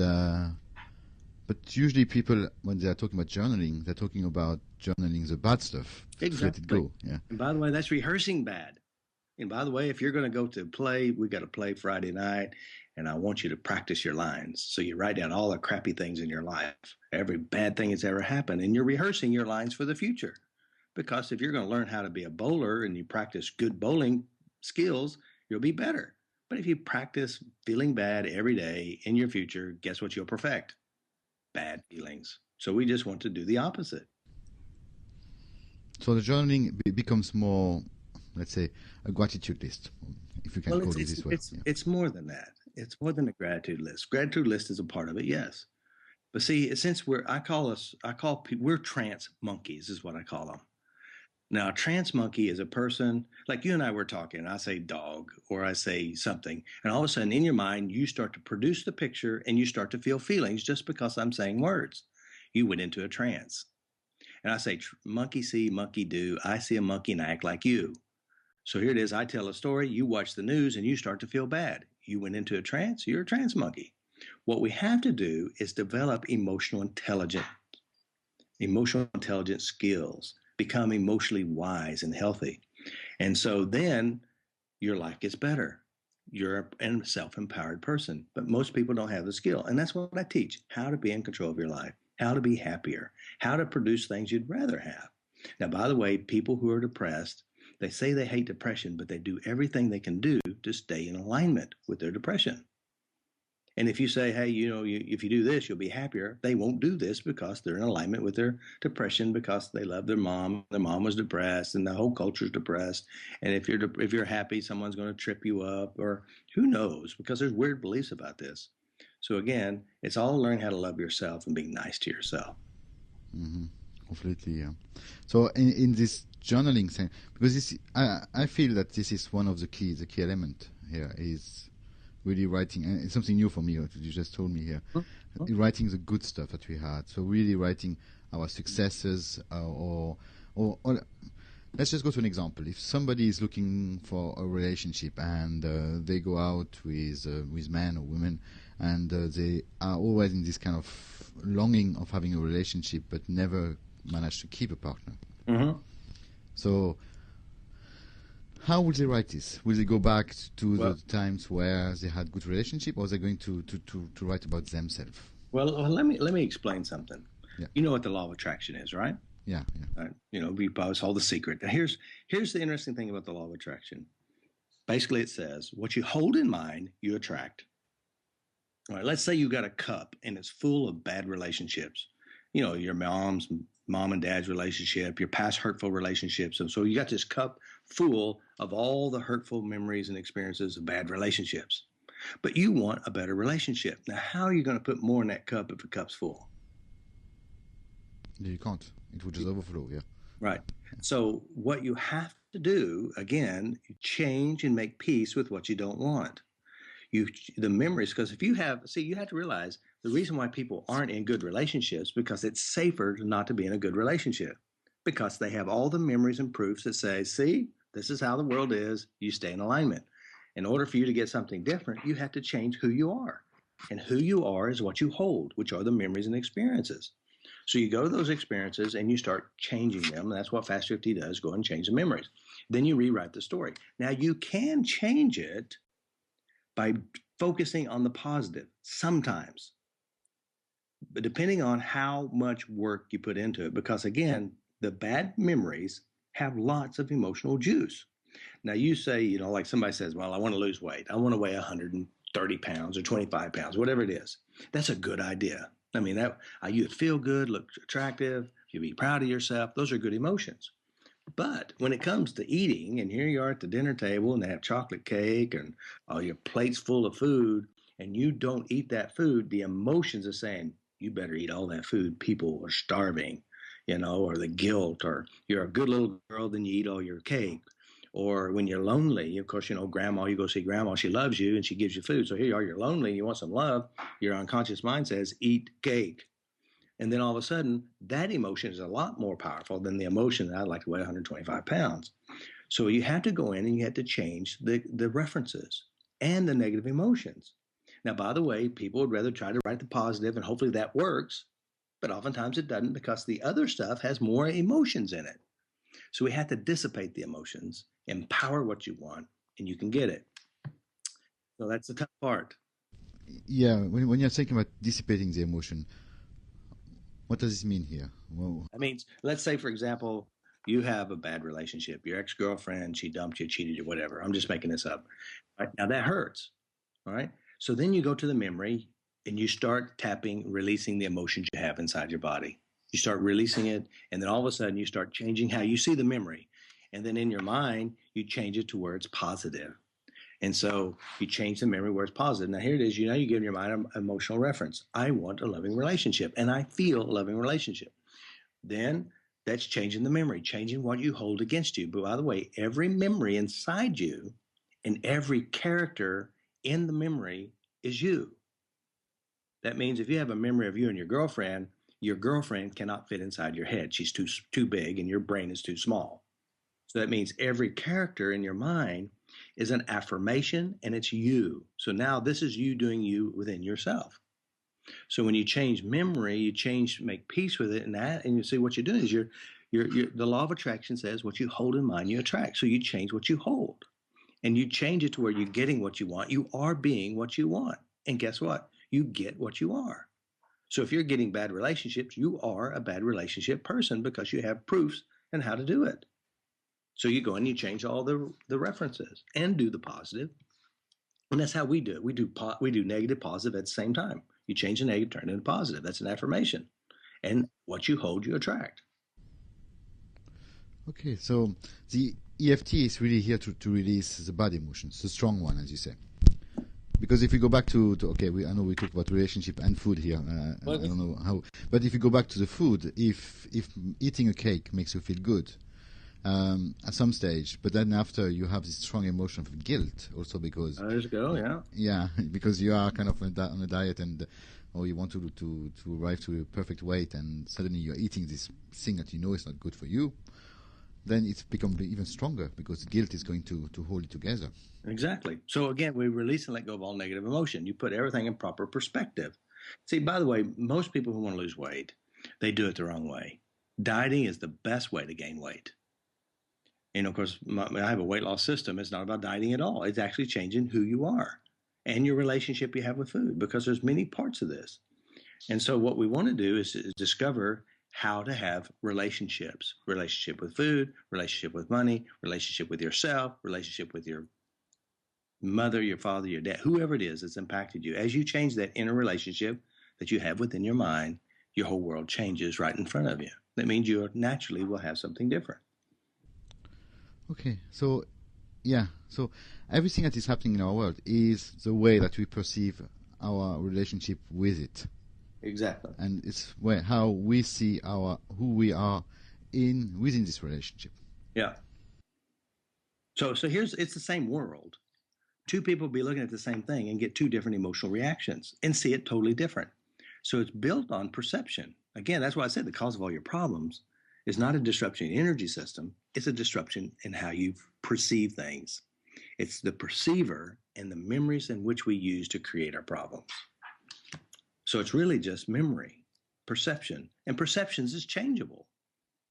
but usually people, when they're talking about journaling, they're talking about journaling the bad stuff. Exactly. Let it go. Yeah. And by the way, that's rehearsing bad. And by the way, if you're going to go to play, we got to play Friday night, and I want you to practice your lines. So you write down all the crappy things in your life, every bad thing that's ever happened, and you're rehearsing your lines for the future. Because if you're going to learn how to be a bowler and you practice good bowling skills, you'll be better. But if you practice feeling bad every day in your future, guess what you'll perfect? Bad feelings. So we just want to do the opposite. So the journaling becomes more, let's say, a gratitude list, if you can call it this way. It's more than that. It's more than a gratitude list. Gratitude list is a part of it, yes. But see, since we're trance monkeys is what I call them. Now, a trance monkey is a person, like you and I were talking, I say dog or I say something, and all of a sudden in your mind, you start to produce the picture and you start to feel feelings just because I'm saying words. You went into a trance. And I say, monkey see, monkey do. I see a monkey and I act like you. So here it is. I tell a story. You watch the news and you start to feel bad. You went into a trance. You're a trance monkey. What we have to do is develop emotional intelligence skills, become emotionally wise and healthy. And so then your life gets better. You're a self-empowered person. But most people don't have the skill. And that's what I teach, how to be in control of your life, how to be happier, how to produce things you'd rather have. Now, by the way, people who are depressed, they say they hate depression, but they do everything they can do to stay in alignment with their depression. And if you say, hey, if you do this, you'll be happier, they won't do this because they're in alignment with their depression, because they love their mom. Their mom was depressed and the whole culture is depressed. And if you're happy, someone's going to trip you up, or who knows, because there's weird beliefs about this. So again, it's all learning how to love yourself and being nice to yourself. Mm-hmm. Completely, yeah. So in this journaling thing, because I feel that this is one of the key element here is really writing, and it's something new for me, what you just told me here. Writing the good stuff that we had. So really writing our successes, or let's just go to an example. If somebody is looking for a relationship and they go out with men or women, and they are always in this kind of longing of having a relationship but never manage to keep a partner. So how will they write this? Will they go back to the times where they had good relationship, or are they going to write about themselves? Well, let me explain something. Yeah. You know what the law of attraction is, right? Yeah. You know, we probably all the secret. Now, here's the interesting thing about the law of attraction. Basically, it says what you hold in mind, you attract. All right, let's say you got a cup and it's full of bad relationships. You know, your mom and dad's relationship, your past hurtful relationships. And so you got this cup full of all the hurtful memories and experiences of bad relationships. But you want a better relationship. Now, how are you going to put more in that cup if the cup's full? You can't. It would just overflow, yeah. Right. So what you have to do, again, you change and make peace with what you don't want. The memories, because if you have to realize the reason why people aren't in good relationships, because it's safer not to be in a good relationship, because they have all the memories and proofs that say, see, this is how the world is, you stay in alignment. In order for you to get something different, you have to change who you are. And who you are is what you hold, which are the memories and experiences. So you go to those experiences and you start changing them. That's what FasterEFT does, go and change the memories. Then you rewrite the story. Now you can change it by focusing on the positive sometimes, but depending on how much work you put into it, because again, the bad memories have lots of emotional juice. Now you say, you know, like somebody says, well, I want to lose weight. I want to weigh 130 pounds or 25 pounds, whatever it is. That's a good idea. I mean, you'd feel good, look attractive, you'd be proud of yourself. Those are good emotions. But when it comes to eating, and here you are at the dinner table and they have chocolate cake and all your plate's full of food, and you don't eat that food, the emotions are saying, you better eat all that food. People are starving, you know, or the guilt, or you're a good little girl, then you eat all your cake. Or when you're lonely, of course, you know, grandma, you go see grandma, she loves you and she gives you food. So here you are, you're lonely, you want some love. Your unconscious mind says, eat cake. And then all of a sudden, that emotion is a lot more powerful than the emotion that I'd like to weigh 125 pounds. So you have to go in and you have to change the references and the negative emotions. Now, by the way, people would rather try to write the positive, and hopefully that works. But oftentimes it doesn't, because the other stuff has more emotions in it. So we have to dissipate the emotions, empower what you want, and you can get it. So that's the tough part. Yeah, when you're thinking about dissipating the emotion, what does this mean here? Well, That means, let's say, for example, you have a bad relationship. Your ex-girlfriend, she dumped you, cheated you, whatever. I'm just making this up. Right? Now that hurts. All right. So then you go to the memory and you start tapping, releasing the emotions you have inside your body. You start releasing it, and then all of a sudden you start changing how you see the memory. And then in your mind, you change it to where it's positive. And so you change the memory where it's positive. Now here it is, you give your mind an emotional reference. I want a loving relationship, and I feel a loving relationship. Then that's changing the memory, changing what you hold against you. But by the way, every memory inside you and every character in the memory is you. That means if you have a memory of you and your girlfriend cannot fit inside your head. She's too big and your brain is too small. So that means every character in your mind is an affirmation, and it's you. So now this is you doing you within yourself. So when you change memory, make peace with it, and you see what you're doing is the law of attraction says what you hold in mind, you attract. So you change what you hold, and you change it to where you're getting what you want. You are being what you want. And guess what? You get what you are. So if you're getting bad relationships, you are a bad relationship person because you have proofs and how to do it. So you go and you change all the references and do the positive. And that's how we do it. We do negative, positive at the same time. You change the negative, turn it into positive. That's an affirmation. And what you hold, you attract. Okay, so the EFT is really here to release the bad emotions, the strong one, as you say. Because if we go back to I know we talk about relationship and food here. I don't know how, but if you go back to the food, if eating a cake makes you feel good, at some stage, but then after you have this strong emotion of guilt also because There's go, yeah. because you are kind of on a diet and or you want to arrive to a perfect weight and suddenly you're eating this thing that you know is not good for you, then it's become even stronger because guilt is going to hold it together. Exactly. So again, we release and let go of all negative emotion. You put everything in proper perspective. See, by the way, most people who want to lose weight, they do it the wrong way. Dieting is the best way to gain weight. And of course, I have a weight loss system. It's not about dieting at all. It's actually changing who you are and your relationship you have with food, because there's many parts of this. And so what we want to do is discover how to have relationships, relationship with food, relationship with money, relationship with yourself, relationship with your mother, your father, your dad, whoever it is that's impacted you. As you change that inner relationship that you have within your mind, your whole world changes right in front of you. That means you naturally will have something different. Okay, so everything that is happening in our world is the way that we perceive our relationship with it. Exactly. And it's how we see who we are within this relationship. Yeah. So it's the same world. Two people be looking at the same thing and get two different emotional reactions and see it totally different. So it's built on perception. Again, that's why I said the cause of all your problems is not a disruption in the energy system. It's a disruption in how you perceive things. It's the perceiver and the memories in which we use to create our problems. So it's really just memory, perception, and perceptions is changeable.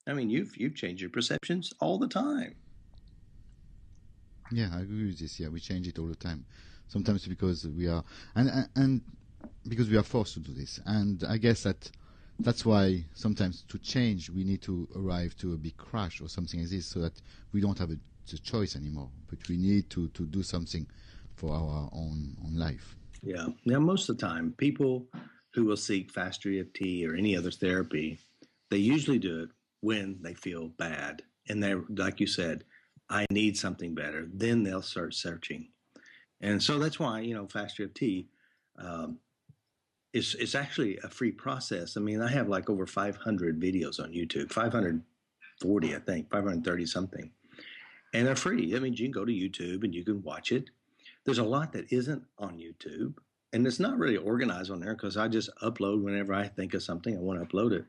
I mean, you've changed your perceptions all the time. Yeah, I agree with this. Yeah, we change it all the time. Sometimes because we are and because we are forced to do this. And I guess that's why sometimes to change we need to arrive to a big crash or something like this, so that we don't have a choice anymore. But we need to do something for our own life. Yeah. Now, most of the time, people who will seek FasterEFT or any other therapy, they usually do it when they feel bad. And they're, like you said, I need something better. Then they'll start searching. And so that's why, FasterEFT it's actually a free process. I mean, I have like over 500 videos on YouTube, 540, I think, 530 something. And they're free. That means you can go to YouTube and you can watch it. There's a lot that isn't on YouTube, and it's not really organized on there because I just upload whenever I think of something, I want to upload it.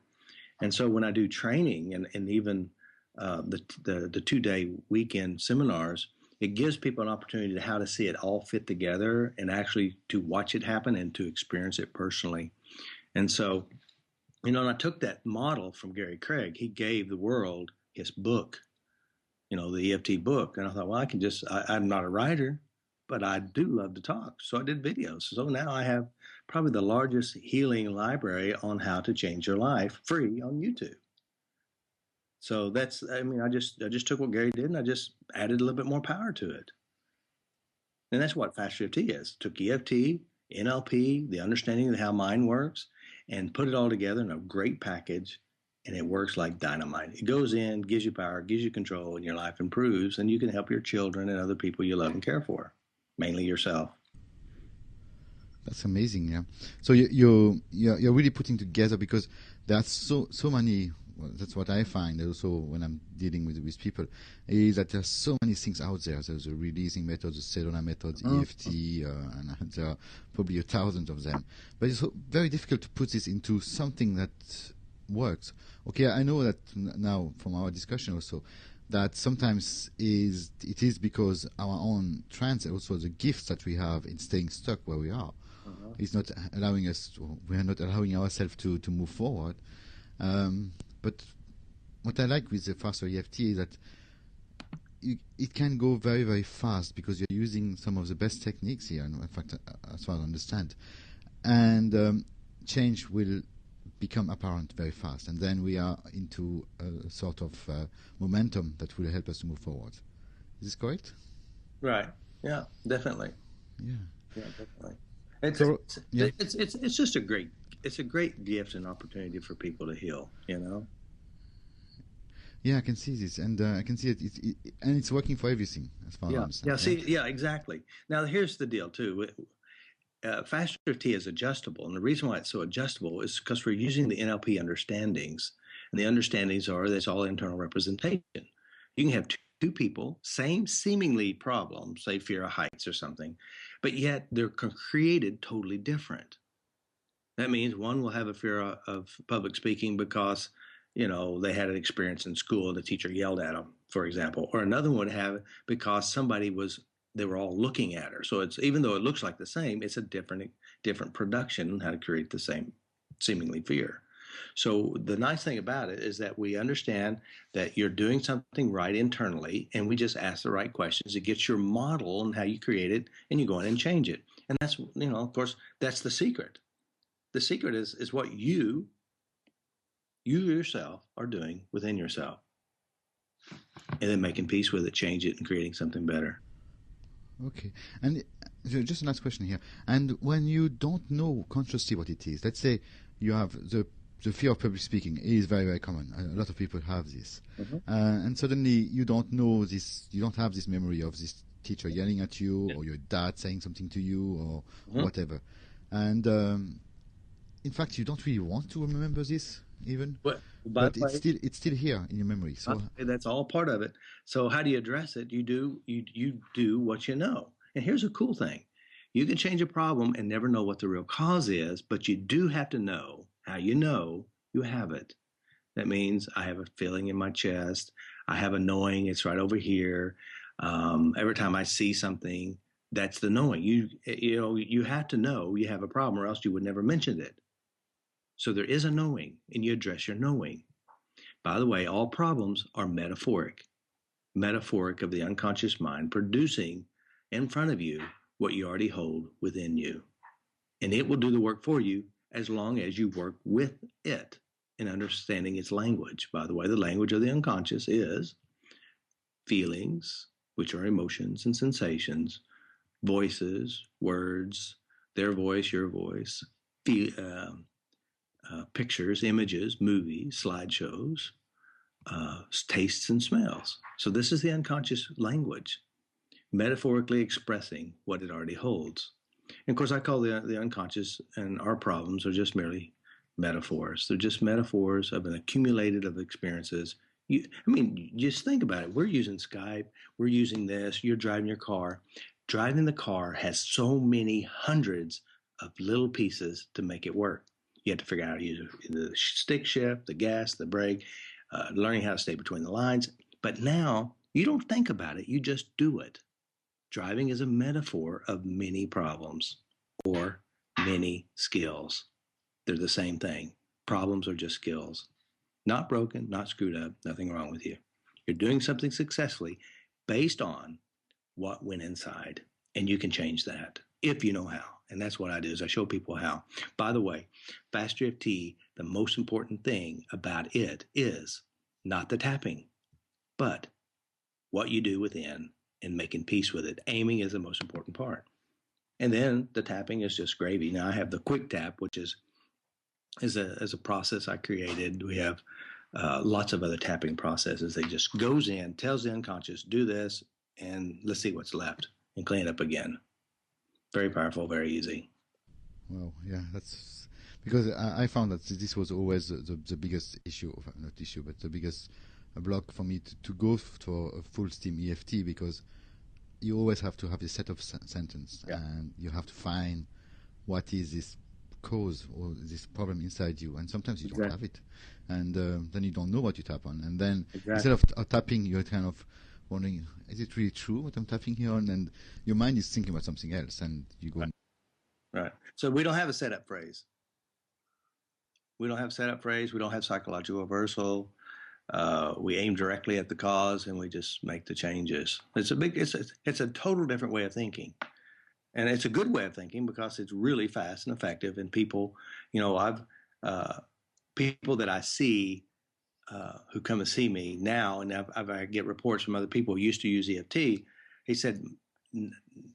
And so when I do training and even the 2-day weekend seminars, it gives people an opportunity to how to see it all fit together and actually to watch it happen and to experience it personally. And so, and I took that model from Gary Craig. He gave the world his book, the EFT book. And I thought, well, I'm not a writer, but I do love to talk. So I did videos. So now I have probably the largest healing library on how to change your life free on YouTube. So I just took what Gary did and I just added a little bit more power to it. And that's what FasterEFT is. Took EFT, NLP, the understanding of how mind works, and put it all together in a great package. And it works like dynamite. It goes in, gives you power, gives you control, and your life improves. And you can help your children and other people you love and care for, mainly yourself. That's amazing, yeah. So you're really putting together, because there are so many. Well, that's what I find also when I'm dealing with people, is that there's so many things out there. There's a releasing method, the Sedona method, EFT, and there are probably 1,000 of them. But it's very difficult to put this into something that works. Okay, I know that now from our discussion also, that sometimes it is because our own trance, also the gifts that we have in staying stuck where we are, is not allowing us. We are not allowing ourselves to move forward. But what I like with the FasterEFT is that it can go very, very fast because you're using some of the best techniques here, in fact, as far as I understand. And change will become apparent very fast. And then we are into a sort of momentum that will help us to move forward. Is this correct? Right. Yeah, definitely. Yeah. Yeah, definitely. It's just a great gift and opportunity for people to heal, Yeah, I can see this, and I can see it, and it's working for everything as far as I understand. Yeah, exactly. Now here's the deal too. FasterEFT is adjustable, and the reason why it's so adjustable is because we're using the NLP understandings, and the understandings are that's all internal representation. You can have two people, same seemingly problem, say fear of heights or something, but yet they're created totally different. That means one will have a fear of public speaking because, they had an experience in school and the teacher yelled at them, for example, or another one would have it because they were all looking at her. So it's, even though it looks like the same, it's a different production on how to create the same seemingly fear. So the nice thing about it is that we understand that you're doing something right internally, and we just ask the right questions. It gets your model and how you create it, and you go in and change it. And that's, of course, that's the secret. The secret is what you yourself are doing within yourself, and then making peace with it, change it, and creating something better. Okay. And just a last question here. And when you don't know consciously what it is, let's say you have the fear of public speaking is very, very common. A lot of people have this. Mm-hmm. And suddenly you don't know this, you don't have this memory of this teacher yelling at you, or your dad saying something to you, or whatever. And in fact, you don't really want to remember this even. But it's still here in your memory. So that's all part of it. So how do you address it? You do what you know. And here's a cool thing. You can change a problem and never know what the real cause is, but you do have to know how you know you have it. That means I have a feeling in my chest. I have a knowing, it's right over here. Every time I see something, that's the knowing. You have to know you have a problem, or else you would never mention it. So there is a knowing, and you address your knowing. By the way, all problems are metaphoric of the unconscious mind producing in front of you what you already hold within you. And it will do the work for you as long as you work with it in understanding its language. By the way, the language of the unconscious is feelings, which are emotions and sensations, voices, words, their voice, your voice, pictures, images, movies, slideshows, tastes and smells. So this is the unconscious language, metaphorically expressing what it already holds. And of course, I call the unconscious and our problems are just merely metaphors. They're just metaphors of an accumulated of experiences. Just think about it. We're using Skype. We're using this. You're driving your car. Driving the car has so many hundreds of little pieces to make it work. You have to figure out how to use the stick shift, the gas, the brake, learning how to stay between the lines. But now you don't think about it. You just do it. Driving is a metaphor of many problems or many skills. They're the same thing. Problems are just skills. Not broken, not screwed up, nothing wrong with you. You're doing something successfully based on what went inside, and you can change that if you know how. And that's what I do, is I show people how. By the way, FasterEFT, the most important thing about it is not the tapping, but what you do within and making peace with it. Aiming is the most important part. And then the tapping is just gravy. Now I have the quick tap, which is a process I created. We have lots of other tapping processes that just goes in, tells the unconscious, do this, and let's see what's left, and clean it up again. Very powerful, very easy. Well, yeah, that's because I found that this was always the biggest issue, not issue, but the biggest block for me to go for a full steam EFT, because you always have to have a set of sentence, and you have to find what is this cause or this problem inside you, and sometimes you don't have it, and then you don't know what you tap on, and then instead of tapping, you're kind of wondering, is it really true what I'm tapping here on? And your mind is thinking about something else, and you go. Right. So we don't have a setup phrase. We don't have psychological reversal. We aim directly at the cause, and we just make the changes. It's a total different way of thinking, and it's a good way of thinking because it's really fast and effective. And people, I've people that I see who come and see me now, and I get reports from other people who used to use EFT. He said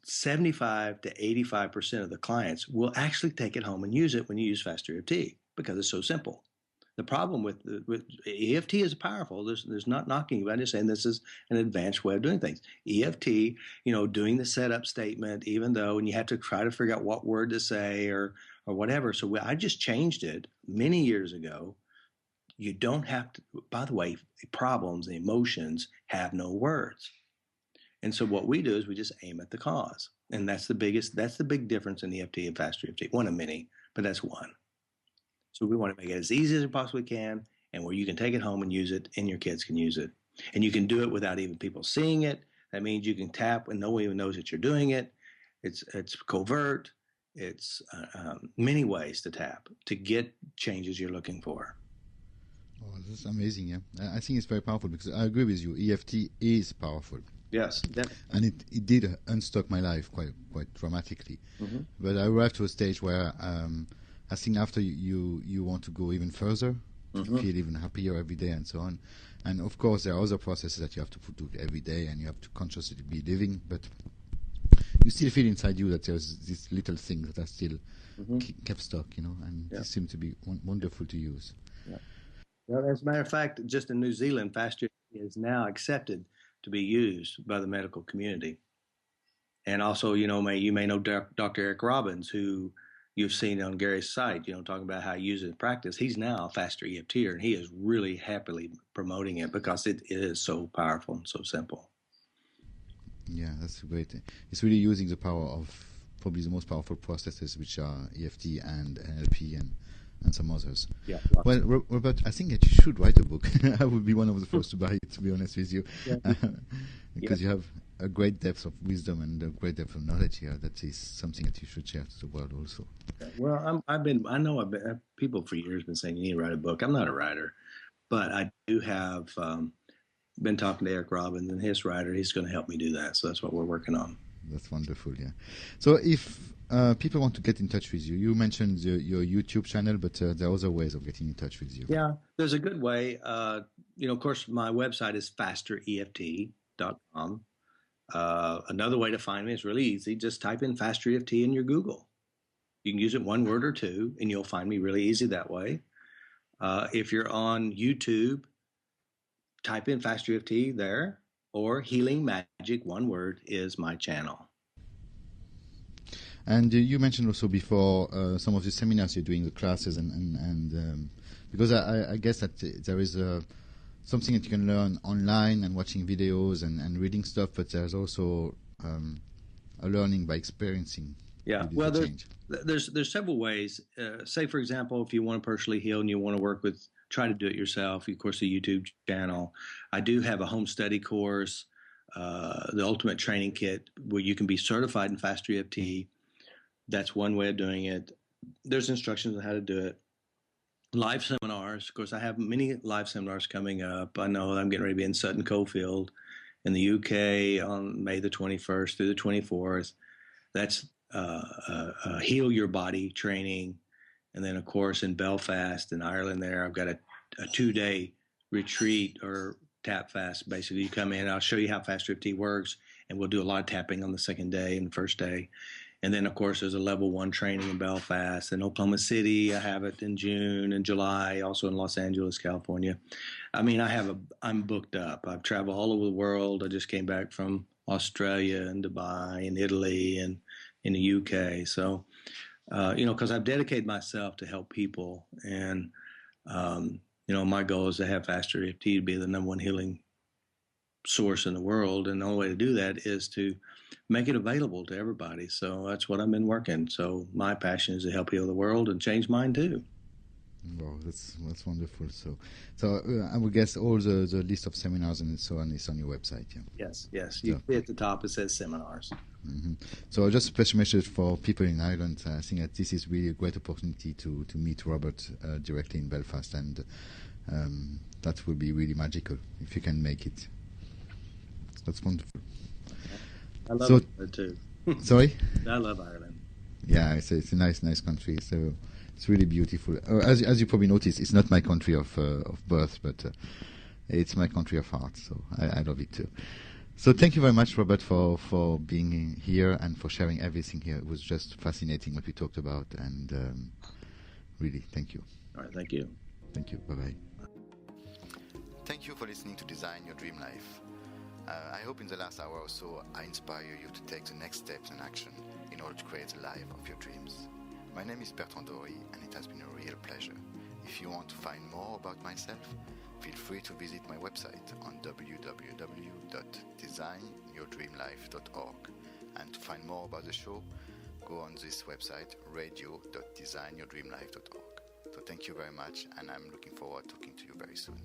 75 to 85% of the clients will actually take it home and use it when you use FasterEFT because it's so simple. The problem with EFT is powerful. There's not knocking you. I'm just saying this is an advanced way of doing things. EFT, doing the setup statement, even though, and you have to try to figure out what word to say or whatever. So I just changed it many years ago You don't have to, by the way, problems, emotions have no words. And so what we do is we just aim at the cause. And that's the big difference in EFT and FasterEFT. One of many, but that's one. So we want to make it as easy as we possibly can, and where you can take it home and use it, and your kids can use it. And you can do it without even people seeing it. That means you can tap and no one even knows that you're doing it. It's covert. It's many ways to tap to get changes you're looking for. Oh, that's amazing, yeah. I think it's very powerful because I agree with you. EFT is powerful. Yes, definitely. And it did unstuck my life quite dramatically. Mm-hmm. But I arrived to a stage where I think after you want to go even further, mm-hmm. to feel even happier every day and so on. And of course, there are other processes that you have to do every day, and you have to consciously be living. But you still feel inside you that there's these little things that are still mm-hmm. kept stuck, you know, and yeah. These seem to be wonderful to use. Yeah. Well, as a matter of fact, just in New Zealand, FasterEFT is now accepted to be used by the medical community. And also, you may know Dr. Eric Robbins, who you've seen on Gary's site, talking about how he uses it in practice. He's now a FasterEFTer, and he is really happily promoting it because it is so powerful and so simple. Yeah, that's great. It's really using the power of probably the most powerful processes, which are EFT and NLP and some others. Yeah. Well, Robert, I think that you should write a book. I would be one of the first to buy it, to be honest with you, yeah. Because you have a great depth of wisdom and a great depth of knowledge here. That is something that you should share to the world also. Well, people for years been saying you need to write a book. I'm not a writer, but I do have been talking to Eric Robbins and his writer. He's going to help me do that. So that's what we're working on. That's wonderful, yeah. So if people want to get in touch with you, you mentioned your YouTube channel, but there are other ways of getting in touch with you. Yeah, there's a good way. Of course, my website is FasterEFT.com. Another way to find me is really easy. Just type in FasterEFT in your Google. You can use it one word or two, and you'll find me really easy that way. If you're on YouTube, type in FasterEFT there, or Healing Magic, one word, is my channel. And you mentioned also before some of the seminars you're doing, the classes, and because I guess that there is something that you can learn online and watching videos and reading stuff, but there's also a learning by experiencing. Yeah, well, there's several ways. Say, for example, if you want to personally heal and you want to try to do it yourself, of course, the YouTube channel. I do have a home study course, the Ultimate Training Kit, where you can be certified in FasterEFT. That's one way of doing it. There's instructions on how to do it. Live seminars. Of course, I have many live seminars coming up. I know I'm getting ready to be in Sutton Coldfield in the UK on May the 21st through the 24th. That's Heal Your Body training. And then, of course, in Belfast in Ireland there, I've got a 2-day retreat or tap fast. Basically, you come in, I'll show you how FasterEFT works, and we'll do a lot of tapping on the second day and the first day. And then, of course, there's a level 1 training in Belfast. In Oklahoma City, I have it in June and July, also in Los Angeles, California. I mean, I'm booked up. I've traveled all over the world. I just came back from Australia and Dubai and Italy and in the UK. So, because I've dedicated myself to help people. And, my goal is to have FasterEFT to be the #1 healing source in the world. And the only way to do that is to make it available to everybody. So that's what I've been working. So my passion is to help heal the world and change mine too. Wow, that's wonderful. So I would guess all the list of seminars and so on is on your website. Yeah. Yes. You see at the top it says seminars. Mm-hmm. So just a special message for people in Ireland. I think that this is really a great opportunity to meet Robert directly in Belfast, and that will be really magical if you can make it. That's wonderful. I love Ireland too. Sorry? I love Ireland. Yeah, it's a nice country. So it's really beautiful. As you probably noticed, it's not my country of birth, but it's my country of heart. So I love it too. So thank you very much, Robert, for being here and for sharing everything here. It was just fascinating what we talked about, and really, thank you. All right, thank you. Thank you. Bye-bye. Thank you for listening to Design Your Dream Life. I hope in the last hour or so I inspire you to take the next steps in action in order to create the life of your dreams. My name is Bertrand Dory, and it has been a real pleasure. If you want to find more about myself, feel free to visit my website on www.designyourdreamlife.org. And to find more about the show, go on this website, radio.designyourdreamlife.org. So thank you very much, and I'm looking forward to talking to you very soon.